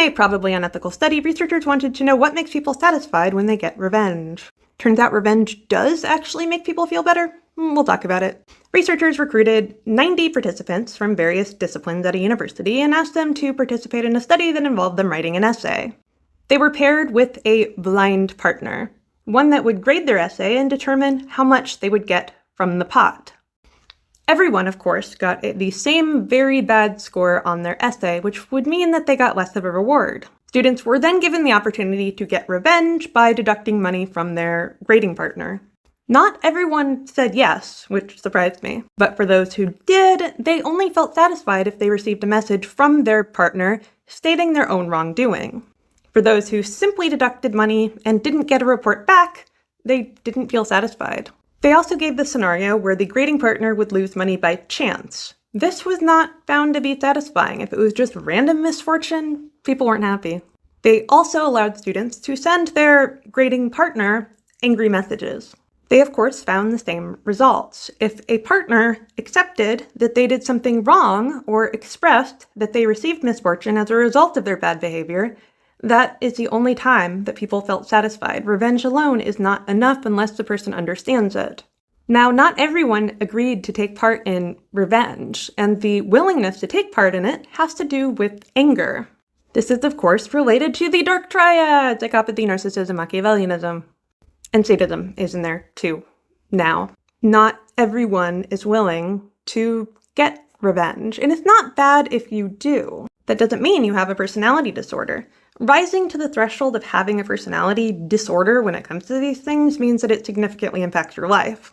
a probably unethical study, researchers wanted to know what makes people satisfied when they get revenge. Turns out revenge does actually make people feel better. We'll talk about it. Researchers recruited 90 participants from various disciplines at a university and asked them to participate in a study that involved them writing an essay. They were paired with a blind partner, one that would grade their essay and determine how much they would get from the pot. Everyone, of course, got the same very bad score on their essay, which would mean that they got less of a reward. Students were then given the opportunity to get revenge by deducting money from their grading partner. Not everyone said yes, which surprised me, but for those who did, they only felt satisfied if they received a message from their partner stating their own wrongdoing. For those who simply deducted money and didn't get a report back, they didn't feel satisfied. They also gave the scenario where the grading partner would lose money by chance. This was not found to be satisfying. If it was just random misfortune, people weren't happy. They also allowed students to send their grading partner angry messages. They, of course, found the same results. If a partner accepted that they did something wrong or expressed that they received misfortune as a result of their bad behavior, that is the only time that people felt satisfied. Revenge alone is not enough unless the person understands it. Now, not everyone agreed to take part in revenge, and the willingness to take part in it has to do with anger. This is, of course, related to the dark triad: psychopathy, narcissism, Machiavellianism. And sadism is in there too. Now, not everyone is willing to get revenge, and it's not bad if you do. That doesn't mean you have a personality disorder. Rising to the threshold of having a personality disorder when it comes to these things means that it significantly impacts your life.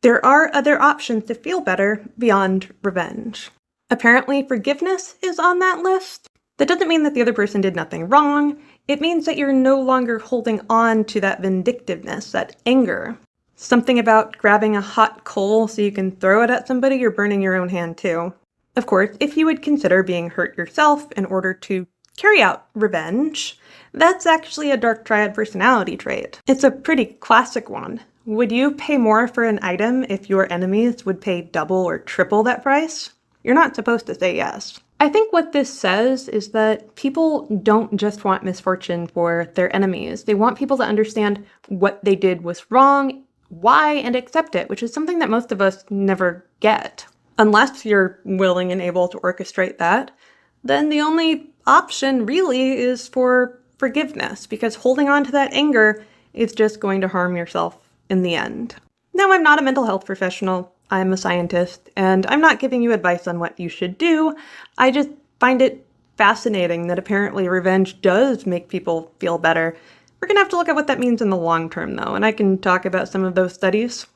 There are other options to feel better beyond revenge. Apparently, forgiveness is on that list. That doesn't mean that the other person did nothing wrong. It means that you're no longer holding on to that vindictiveness, that anger. Something about grabbing a hot coal so you can throw it at somebody, you're burning your own hand too. Of course, if you would consider being hurt yourself in order to carry out revenge, that's actually a dark triad personality trait. It's a pretty classic one. Would you pay more for an item if your enemies would pay double or triple that price? You're not supposed to say yes. I think what this says is that people don't just want misfortune for their enemies. They want people to understand what they did was wrong, why, and accept it, which is something that most of us never get. Unless you're willing and able to orchestrate that, then the only option really is for forgiveness, because holding on to that anger is just going to harm yourself in the end. Now, I'm not a mental health professional. I'm a scientist, and I'm not giving you advice on what you should do. I just find it fascinating that apparently revenge does make people feel better. We're gonna have to look at what that means in the long term, though, and I can talk about some of those studies.